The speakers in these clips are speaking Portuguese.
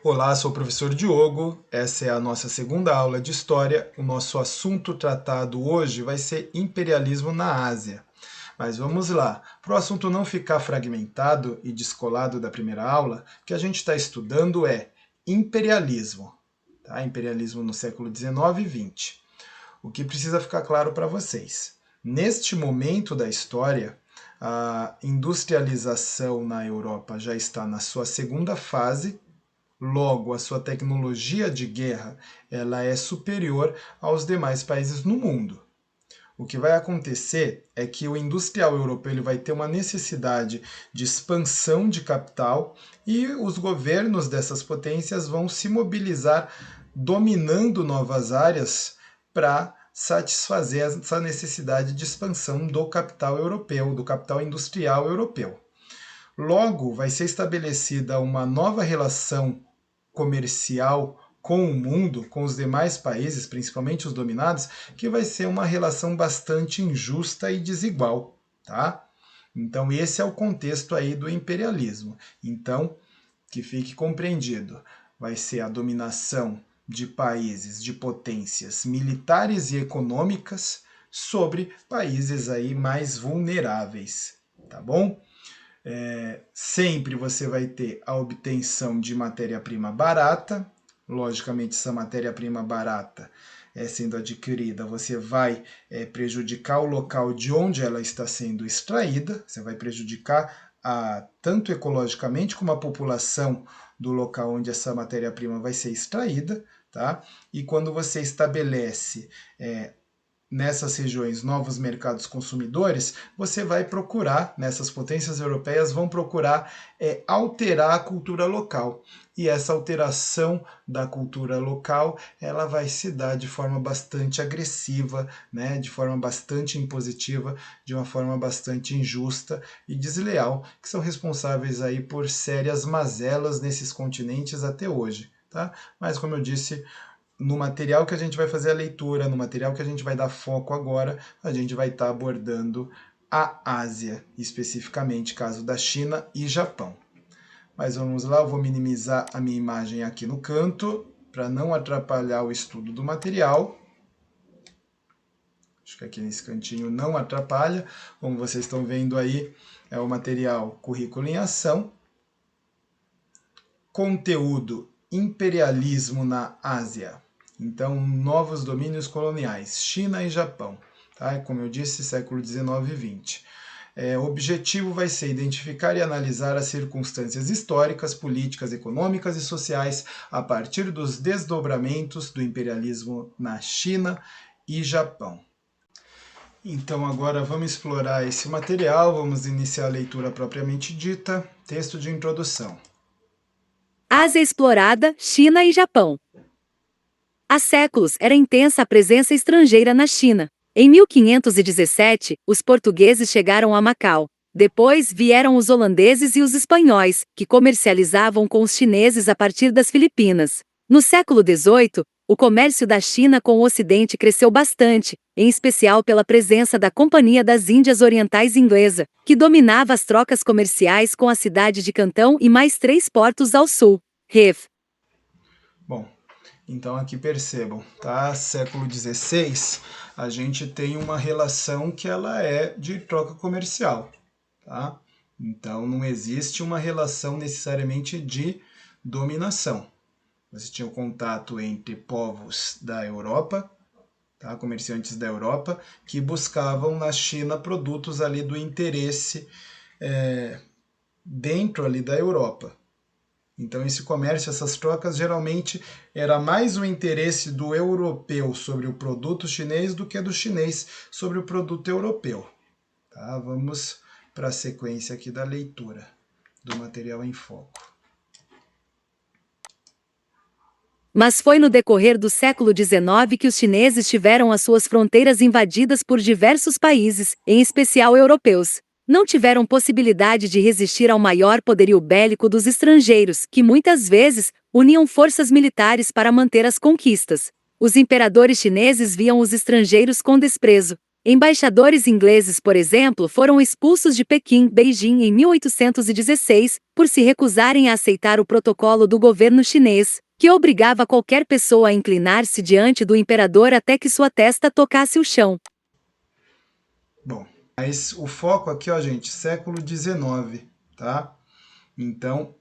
Olá, sou o professor Diogo, essa é a nossa segunda aula de História. O nosso assunto tratado hoje vai ser imperialismo na Ásia. Mas vamos lá, para o assunto não ficar fragmentado e descolado da primeira aula, o que a gente está estudando é imperialismo, tá? Imperialismo no século XIX e XX. O que precisa ficar claro para vocês? Neste momento da história, a industrialização na Europa já está na sua segunda fase. Logo, a sua tecnologia de guerra ela é superior aos demais países no mundo. O que vai acontecer é que o industrial europeu ele vai ter uma necessidade de expansão de capital e os governos dessas potências vão se mobilizar dominando novas áreas para satisfazer essa necessidade de expansão do capital europeu, do capital industrial europeu. Logo, vai ser estabelecida uma nova relação comercial com o mundo, com os demais países, principalmente os dominados, que vai ser uma relação bastante injusta e desigual, tá? Então, esse é o contexto aí do imperialismo. Então, que fique compreendido, vai ser a dominação de países, de potências militares e econômicas sobre países aí mais vulneráveis, tá bom? Sempre você vai ter a obtenção de matéria-prima barata. Logicamente, essa matéria-prima barata sendo adquirida, você vai prejudicar o local de onde ela está sendo extraída, você vai prejudicar tanto ecologicamente como a população do local onde essa matéria-prima vai ser extraída, tá? E quando você estabelece nessas regiões novos mercados consumidores, você vai procurar, nessas potências europeias, vão procurar alterar a cultura local. E essa alteração da cultura local, ela vai se dar de forma bastante agressiva, né, de forma bastante impositiva, de uma forma bastante injusta e desleal, que são responsáveis aí por sérias mazelas nesses continentes até hoje, tá? Mas como eu disse, no material que a gente vai fazer a leitura, no material que a gente vai dar foco agora, a gente vai estar abordando a Ásia, especificamente caso da China e Japão. Mas vamos lá, eu vou minimizar a minha imagem aqui no canto, para não atrapalhar o estudo do material. Acho que aqui nesse cantinho não atrapalha. Como vocês estão vendo aí, é o material Currículo em Ação. Conteúdo: imperialismo na Ásia. Então, novos domínios coloniais, China e Japão. Tá? Como eu disse, século XIX e XX. O objetivo vai ser identificar e analisar as circunstâncias históricas, políticas, econômicas e sociais a partir dos desdobramentos do imperialismo na China e Japão. Então, agora vamos explorar esse material, vamos iniciar a leitura propriamente dita, texto de introdução. Ásia explorada, China e Japão. Há séculos era intensa a presença estrangeira na China. Em 1517, os portugueses chegaram a Macau. Depois vieram os holandeses e os espanhóis, que comercializavam com os chineses a partir das Filipinas. No século XVIII, o comércio da China com o Ocidente cresceu bastante, em especial pela presença da Companhia das Índias Orientais Inglesa, que dominava as trocas comerciais com a cidade de Cantão e mais 3 portos ao sul. Ref. Bom, então aqui percebam, tá? Século XVI, a gente tem uma relação que ela é de troca comercial, tá? Então não existe uma relação necessariamente de dominação. Você tinha o contato entre povos da Europa, tá? Comerciantes da Europa, que buscavam na China produtos ali do interesse dentro ali da Europa. Então esse comércio, essas trocas, geralmente era mais o interesse do europeu sobre o produto chinês do que do chinês sobre o produto europeu. Tá? Vamos para a sequência aqui da leitura do material em foco. Mas foi no decorrer do século XIX que os chineses tiveram as suas fronteiras invadidas por diversos países, em especial europeus. Não tiveram possibilidade de resistir ao maior poderio bélico dos estrangeiros, que muitas vezes uniam forças militares para manter as conquistas. Os imperadores chineses viam os estrangeiros com desprezo. Embaixadores ingleses, por exemplo, foram expulsos de Pequim, Beijing, em 1816, por se recusarem a aceitar o protocolo do governo chinês, que obrigava qualquer pessoa a inclinar-se diante do imperador até que sua testa tocasse o chão. Bom, mas o foco aqui, ó, gente, século XIX, tá? Então,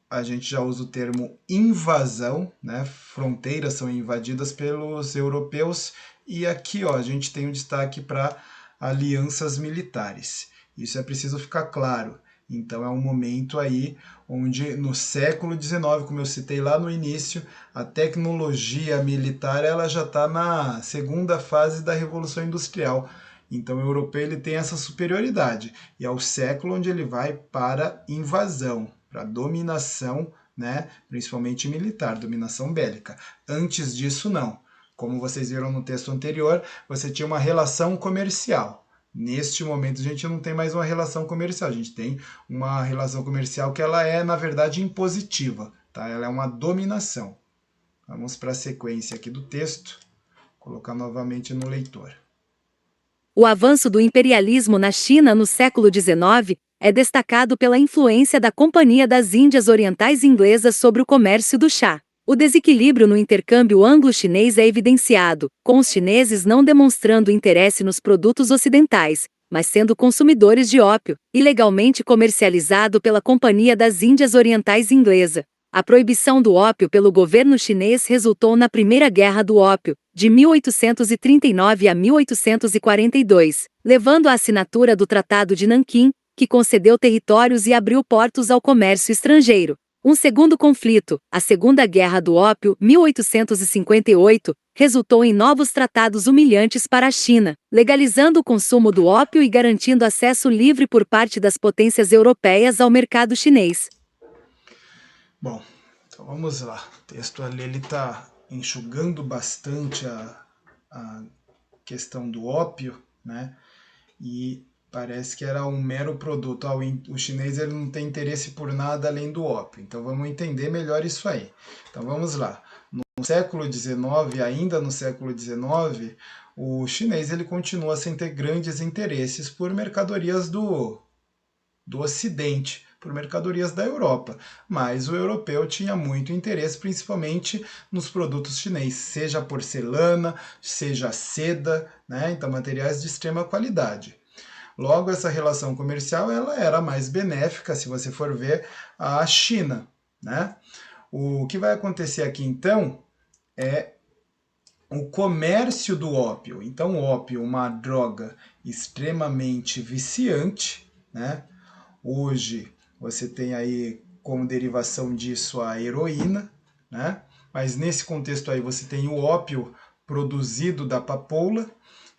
a gente já usa o termo invasão, né? Fronteiras são invadidas pelos europeus e aqui, ó, a gente tem um destaque para alianças militares. Isso é preciso ficar claro. Então é um momento aí onde no século XIX, como eu citei lá no início, a tecnologia militar ela já está na segunda fase da Revolução Industrial. Então o europeu ele tem essa superioridade e é o século onde ele vai para invasão, para dominação, né, principalmente militar, dominação bélica. Antes disso, não. Como vocês viram no texto anterior, você tinha uma relação comercial. Neste momento, a gente não tem mais uma relação comercial, a gente tem uma relação comercial que ela é, na verdade, impositiva, tá? Ela é uma dominação. Vamos para a sequência aqui do texto, colocar novamente no leitor. O avanço do imperialismo na China no século XIX é destacado pela influência da Companhia das Índias Orientais Inglesas sobre o comércio do chá. O desequilíbrio no intercâmbio anglo-chinês é evidenciado, com os chineses não demonstrando interesse nos produtos ocidentais, mas sendo consumidores de ópio, ilegalmente comercializado pela Companhia das Índias Orientais Inglesa. A proibição do ópio pelo governo chinês resultou na Primeira Guerra do Ópio, de 1839 a 1842, levando à assinatura do Tratado de Nanquim, que concedeu territórios e abriu portos ao comércio estrangeiro. Um segundo conflito, a Segunda Guerra do Ópio, 1858, resultou em novos tratados humilhantes para a China, legalizando o consumo do ópio e garantindo acesso livre por parte das potências europeias ao mercado chinês. Bom, então vamos lá. O texto ali ele está enxugando bastante a questão do ópio, né? E parece que era um mero produto. O chinês ele não tem interesse por nada além do ópio. Então vamos entender melhor isso aí. Então vamos lá. No século XIX, ainda no século XIX, o chinês ele continua sem ter grandes interesses por mercadorias do Ocidente, por mercadorias da Europa. Mas o europeu tinha muito interesse, principalmente nos produtos chineses, seja porcelana, seja seda, né? Então materiais de extrema qualidade. Logo, essa relação comercial ela era mais benéfica, se você for ver, à China, né? O que vai acontecer aqui, então, é o comércio do ópio. Então, o ópio, uma droga extremamente viciante, né? Hoje, você tem aí como derivação disso a heroína, né? Mas nesse contexto aí você tem o ópio produzido da papoula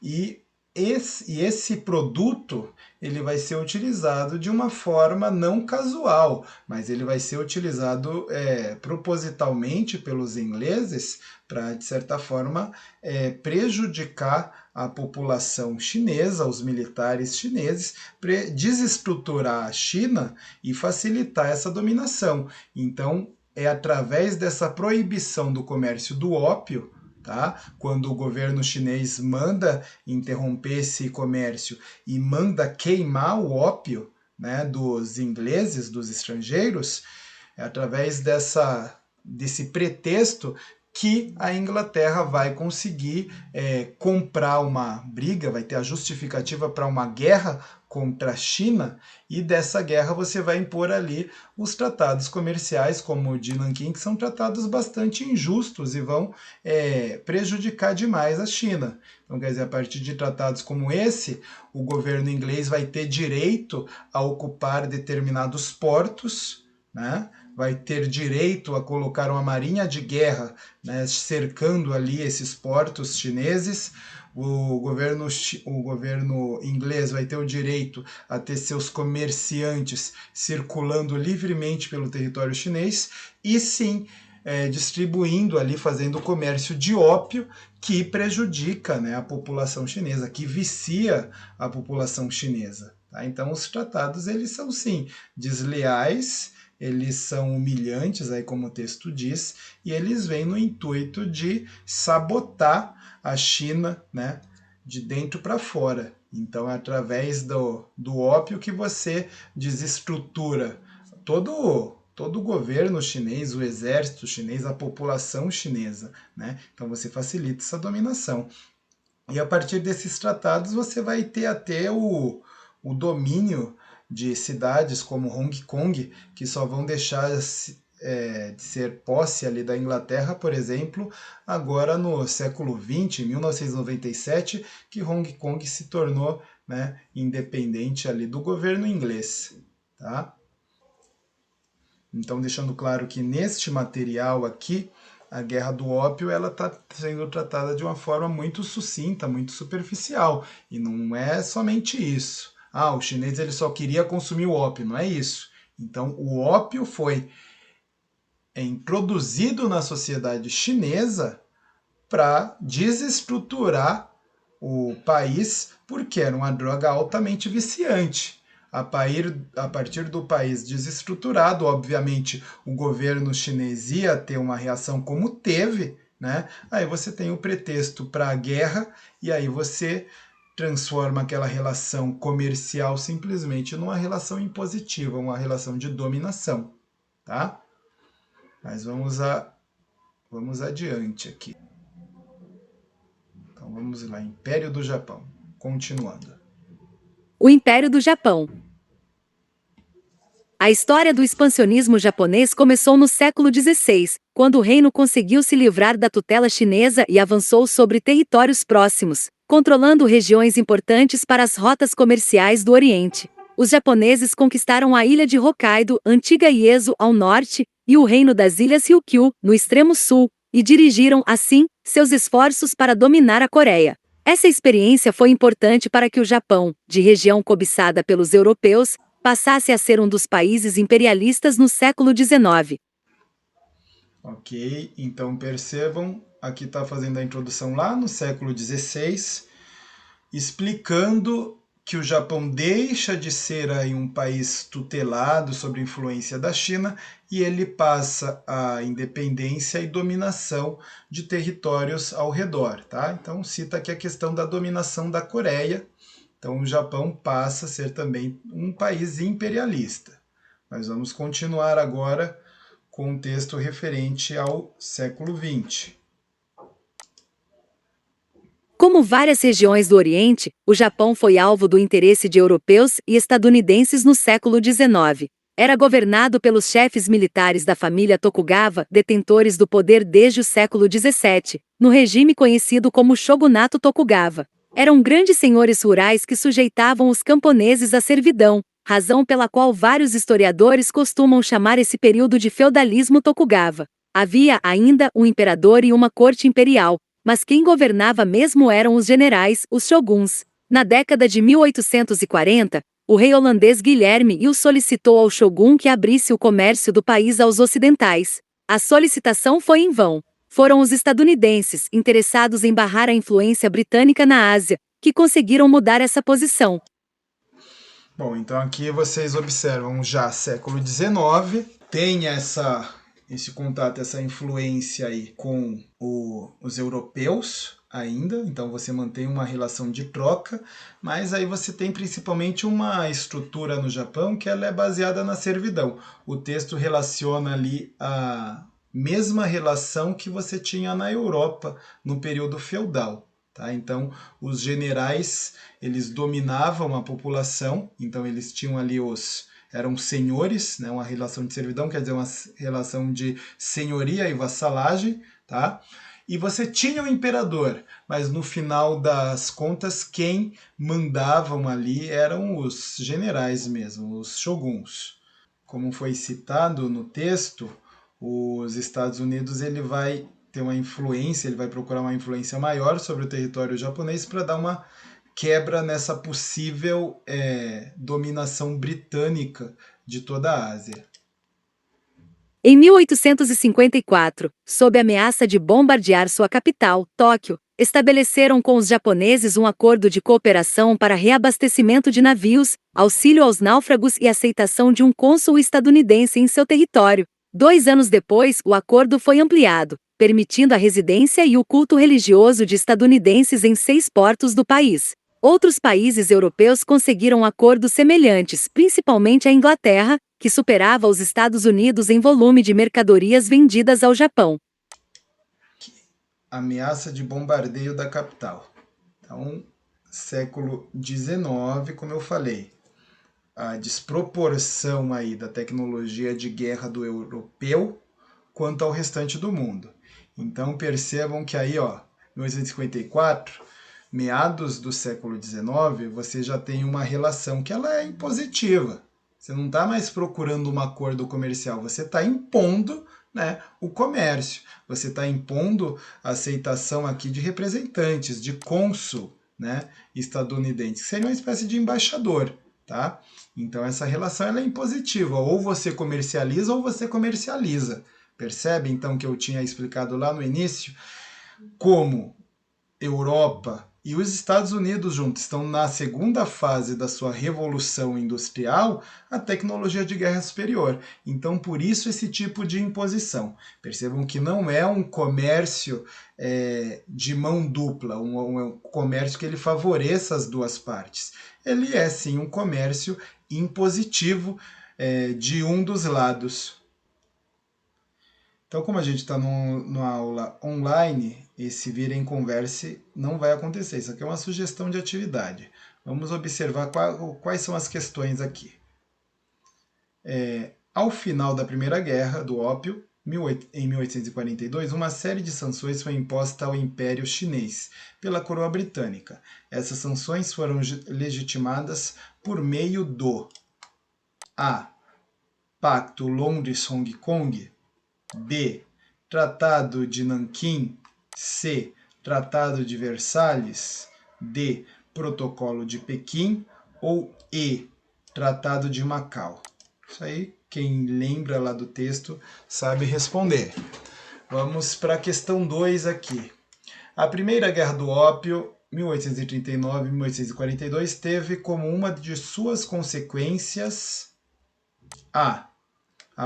e esse produto ele vai ser utilizado de uma forma não casual, mas ele vai ser utilizado propositalmente pelos ingleses para, de certa forma, prejudicar a população chinesa, os militares chineses, desestruturar a China e facilitar essa dominação. Então, é através dessa proibição do comércio do ópio, tá? Quando o governo chinês manda interromper esse comércio e manda queimar o ópio, né, dos ingleses, dos estrangeiros, é através desse pretexto que a Inglaterra vai conseguir comprar uma briga, vai ter a justificativa para uma guerra contra a China, e dessa guerra você vai impor ali os tratados comerciais, como o de Nanquim, que são tratados bastante injustos e vão prejudicar demais a China. Então, quer dizer, a partir de tratados como esse, o governo inglês vai ter direito a ocupar determinados portos, né? Vai ter direito a colocar uma marinha de guerra, né, cercando ali esses portos chineses. O governo inglês vai ter o direito a ter seus comerciantes circulando livremente pelo território chinês e sim distribuindo ali, fazendo comércio de ópio que prejudica, né, a população chinesa, que vicia a população chinesa. Tá? Então os tratados eles são sim desleais, eles são humilhantes, aí como o texto diz, e eles vêm no intuito de sabotar a China, né, de dentro para fora. Então é através do ópio que você desestrutura todo o governo chinês, o exército chinês, a população chinesa, né? Então você facilita essa dominação. E a partir desses tratados você vai ter até o domínio de cidades como Hong Kong, que só vão deixar de ser posse ali da Inglaterra, por exemplo, agora no século XX, em 1997, que Hong Kong se tornou, né, independente ali do governo inglês. Tá? Então, deixando claro que neste material aqui, a guerra do ópio ela está sendo tratada de uma forma muito sucinta, muito superficial. E não é somente isso. O chinês ele só queria consumir o ópio, não é isso. Então, o ópio foi introduzido na sociedade chinesa para desestruturar o país, porque era uma droga altamente viciante. A partir do país desestruturado, obviamente o governo chinês ia ter uma reação como teve, né? Aí você tem o pretexto para a guerra e aí você transforma aquela relação comercial simplesmente numa relação impositiva, uma relação de dominação, tá? Mas vamos adiante aqui. Então vamos lá, Império do Japão. Continuando. O Império do Japão. A história do expansionismo japonês começou no século XVI, quando o reino conseguiu se livrar da tutela chinesa e avançou sobre territórios próximos, controlando regiões importantes para as rotas comerciais do Oriente. Os japoneses conquistaram a ilha de Hokkaido, antiga Iezo, ao norte, e o reino das Ilhas Ryukyu, no extremo sul, e dirigiram, assim, seus esforços para dominar a Coreia. Essa experiência foi importante para que o Japão, de região cobiçada pelos europeus, passasse a ser um dos países imperialistas no século XIX. Ok, então percebam, aqui está fazendo a introdução lá no século XVI, explicando que o Japão deixa de ser aí um país tutelado sob influência da China e ele passa a independência e dominação de territórios ao redor. Tá? Então cita aqui a questão da dominação da Coreia. Então o Japão passa a ser também um país imperialista. Mas vamos continuar agora com um texto referente ao século XX. Como várias regiões do Oriente, o Japão foi alvo do interesse de europeus e estadunidenses no século XIX. Era governado pelos chefes militares da família Tokugawa, detentores do poder desde o século XVII, no regime conhecido como Shogunato Tokugawa. Eram grandes senhores rurais que sujeitavam os camponeses à servidão, razão pela qual vários historiadores costumam chamar esse período de feudalismo Tokugawa. Havia ainda um imperador e uma corte imperial, mas quem governava mesmo eram os generais, os shoguns. Na década de 1840, o rei holandês Guilherme o solicitou ao shogun que abrisse o comércio do país aos ocidentais. A solicitação foi em vão. Foram os estadunidenses, interessados em barrar a influência britânica na Ásia, que conseguiram mudar essa posição. Bom, então aqui vocês observam já século XIX, tem esse contato, essa influência aí com os europeus ainda, então você mantém uma relação de troca, mas aí você tem principalmente uma estrutura no Japão que ela é baseada na servidão. O texto relaciona ali a mesma relação que você tinha na Europa no período feudal. Tá? Então, os generais, eles dominavam a população, então eles tinham ali eram senhores, né? Uma relação de servidão, quer dizer, uma relação de senhoria e vassalagem, tá? E você tinha o imperador, mas no final das contas, quem mandavam ali eram os generais mesmo, os shoguns. Como foi citado no texto, os Estados Unidos ele vai ter uma influência, ele vai procurar uma influência maior sobre o território japonês para dar uma quebra nessa possível dominação britânica de toda a Ásia. Em 1854, sob ameaça de bombardear sua capital, Tóquio, estabeleceram com os japoneses um acordo de cooperação para reabastecimento de navios, auxílio aos náufragos e aceitação de um cônsul estadunidense em seu território. 2 anos depois, o acordo foi ampliado. permitindo a residência e o culto religioso de estadunidenses em 6 portos do país. Outros países europeus conseguiram acordos semelhantes, principalmente a Inglaterra, que superava os Estados Unidos em volume de mercadorias vendidas ao Japão. Ameaça de bombardeio da capital. Então, século XIX, como eu falei, a desproporção aí da tecnologia de guerra do europeu quanto ao restante do mundo. Então percebam que aí, ó, 1854, meados do século XIX, você já tem uma relação que ela é impositiva. Você não está mais procurando um acordo comercial, você está impondo, né, o comércio. Você está impondo a aceitação aqui de representantes, de cônsul, né, estadunidense, que seria uma espécie de embaixador. Tá? Então essa relação ela é impositiva, ou você comercializa ou você comercializa. Percebe então que eu tinha explicado lá no início como Europa e os Estados Unidos juntos estão na segunda fase da sua revolução industrial, a tecnologia de guerra superior. Então, por isso esse tipo de imposição. Percebam que não é um comércio de mão dupla, um comércio que ele favoreça as duas partes. Ele é sim um comércio impositivo de um dos lados. Então, como a gente está numa aula online, esse vira em converse não vai acontecer. Isso aqui é uma sugestão de atividade. Vamos observar quais são as questões aqui. Ao final da Primeira Guerra do Ópio, em 1842, uma série de sanções foi imposta ao Império Chinês pela coroa britânica. Essas sanções foram legitimadas por meio do A. Pacto Londres-Hong Kong, B. Tratado de Nanquim, C. Tratado de Versalhes, D. Protocolo de Pequim ou E. Tratado de Macau. Isso aí, quem lembra lá do texto sabe responder. Vamos para a questão 2 aqui. A Primeira Guerra do Ópio, 1839-1842, teve como uma de suas consequências a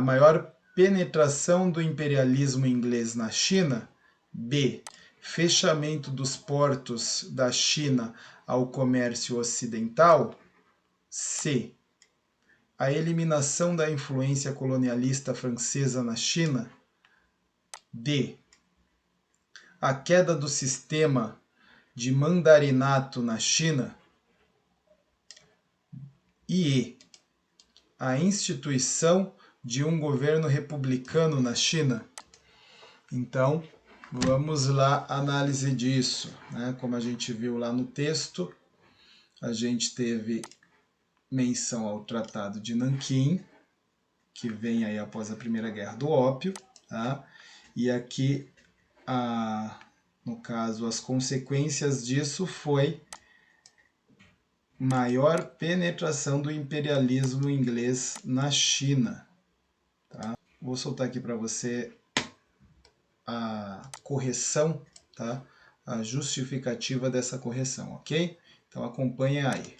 maior penetração do imperialismo inglês na China, B. Fechamento dos portos da China ao comércio ocidental, C. A eliminação da influência colonialista francesa na China, D. A queda do sistema de mandarinato na China, e E. A instituição de um governo republicano na China. Então, vamos lá, análise disso. Né? Como a gente viu lá no texto, a gente teve menção ao Tratado de Nanquim, que vem aí após a Primeira Guerra do Ópio. Tá? E aqui, no caso, as consequências disso foi maior penetração do imperialismo inglês na China. Tá? Vou soltar aqui para você a correção, tá? A justificativa dessa correção, ok? Então acompanha aí.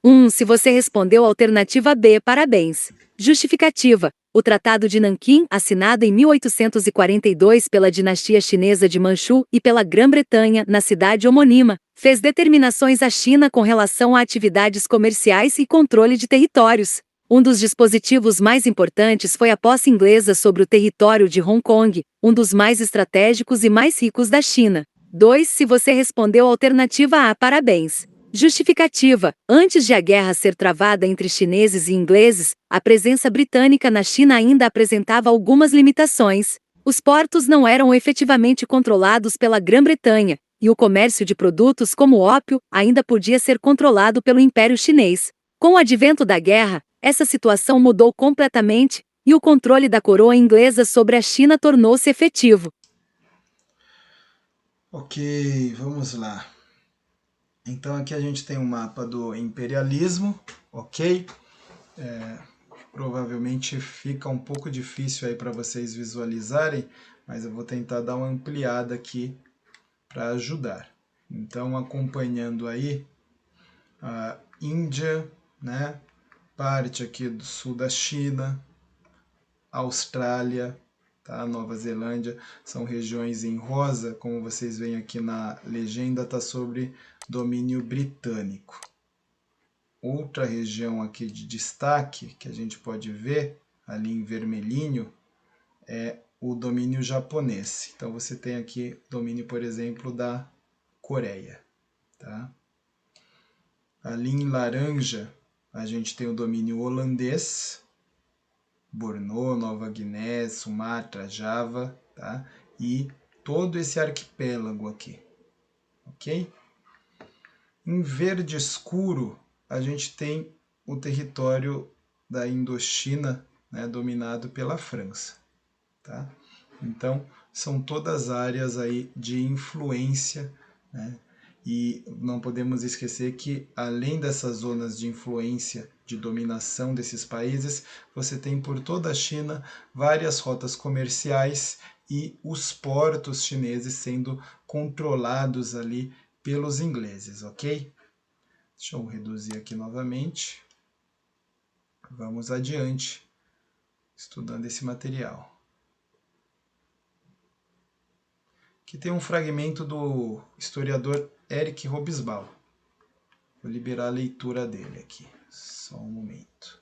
1. Se você respondeu a alternativa B, parabéns. Justificativa. O Tratado de Nanquim, assinado em 1842 pela dinastia chinesa de Manchu e pela Grã-Bretanha, na cidade homônima, fez determinações à China com relação a atividades comerciais e controle de territórios. Um dos dispositivos mais importantes foi a posse inglesa sobre o território de Hong Kong, um dos mais estratégicos e mais ricos da China. 2. Se você respondeu a alternativa A, parabéns. Justificativa. Antes de a guerra ser travada entre chineses e ingleses, a presença britânica na China ainda apresentava algumas limitações. Os portos não eram efetivamente controlados pela Grã-Bretanha, e o comércio de produtos como ópio ainda podia ser controlado pelo Império Chinês. Com o advento da guerra, essa situação mudou completamente, e o controle da coroa inglesa sobre a China tornou-se efetivo. Ok, vamos lá. Então aqui a gente tem um mapa do imperialismo, ok? Provavelmente fica um pouco difícil aí para vocês visualizarem, mas eu vou tentar dar uma ampliada aqui para ajudar. Então, acompanhando aí a Índia, né? Parte aqui do sul da China, Austrália, tá? Nova Zelândia são regiões em rosa, como vocês veem aqui na legenda, está sobre domínio britânico. Outra região aqui de destaque, que a gente pode ver ali em vermelhinho, é o domínio japonês. Então você tem aqui domínio, por exemplo, da Coreia, tá? Ali em laranja, a gente tem o domínio holandês, Borneo, Nova Guiné, Sumatra, Java, tá? E todo esse arquipélago aqui, ok? Em verde escuro, a gente tem o território da Indochina, né, dominado pela França, tá? Então, são todas áreas aí de influência, né? E não podemos esquecer que, além dessas zonas de influência, de dominação desses países, você tem por toda a China várias rotas comerciais e os portos chineses sendo controlados ali pelos ingleses, ok? Deixa eu reduzir aqui novamente. Vamos adiante, estudando esse material. Aqui tem um fragmento do historiador Eric Hobsbawm. Vou liberar a leitura dele aqui. Só um momento.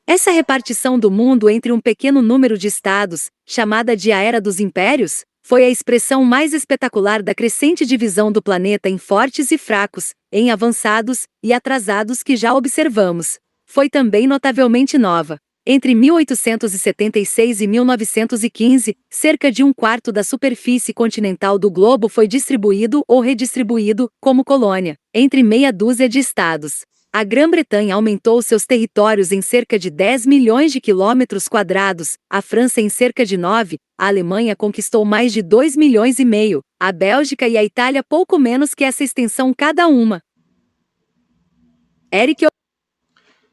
Essa repartição do mundo entre um pequeno número de estados, chamada de a Era dos Impérios, foi a expressão mais espetacular da crescente divisão do planeta em fortes e fracos, em avançados e atrasados que já observamos. Foi também notavelmente nova. Entre 1876 e 1915, cerca de um quarto da superfície continental do globo foi distribuído ou redistribuído, como colônia, entre meia dúzia de estados. A Grã-Bretanha aumentou seus territórios em cerca de 10 milhões de quilômetros quadrados, a França em cerca de 9, a Alemanha conquistou mais de 2 milhões e meio, a Bélgica e a Itália pouco menos que essa extensão cada uma. Eric.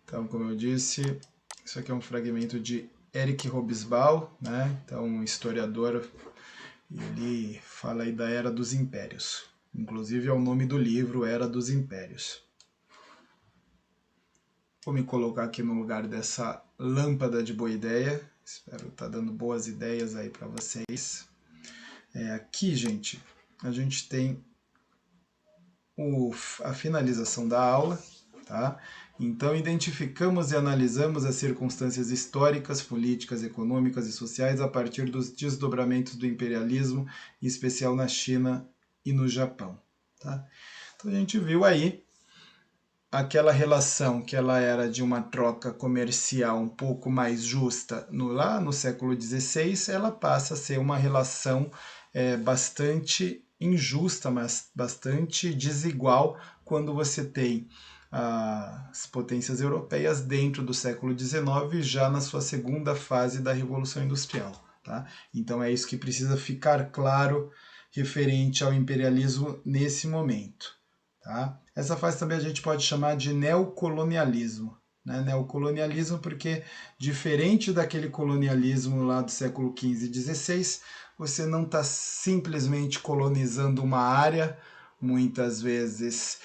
Então, como eu disse, isso aqui é um fragmento de Eric Hobsbawm, né? Então, um historiador, ele fala aí da Era dos Impérios. Inclusive é o nome do livro, Era dos Impérios. Vou me colocar aqui no lugar dessa lâmpada de boa ideia. Espero estar dando boas ideias aí para vocês. Aqui, gente, a gente tem a finalização da aula, tá? Então, identificamos e analisamos as circunstâncias históricas, políticas, econômicas e sociais a partir dos desdobramentos do imperialismo, em especial na China e no Japão, tá? Então, a gente viu aí aquela relação que ela era de uma troca comercial um pouco mais justa lá no século XVI, ela passa a ser uma relação bastante injusta, mas bastante desigual quando você tem as potências europeias dentro do século XIX, já na sua segunda fase da Revolução Industrial, tá? Então é isso que precisa ficar claro referente ao imperialismo nesse momento, tá? Essa fase também a gente pode chamar de neocolonialismo, né? Neocolonialismo porque, diferente daquele colonialismo lá do século XV e XVI, você não está simplesmente colonizando uma área, muitas vezes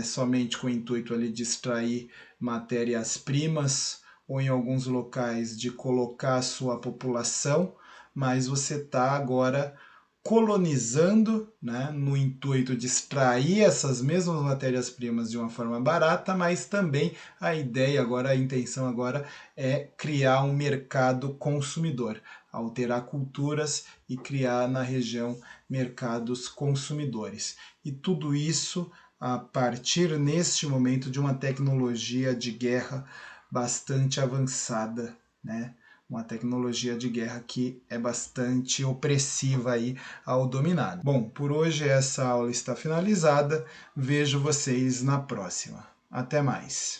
somente com o intuito ali de extrair matérias-primas, ou em alguns locais de colocar a sua população, mas você está agora colonizando, né, no intuito de extrair essas mesmas matérias-primas de uma forma barata, mas também a ideia agora, a intenção agora é criar um mercado consumidor, alterar culturas e criar na região mercados consumidores. E tudo isso a partir, neste momento, de uma tecnologia de guerra bastante avançada, né? Uma tecnologia de guerra que é bastante opressiva aí ao dominado. Bom, por hoje essa aula está finalizada. Vejo vocês na próxima. Até mais!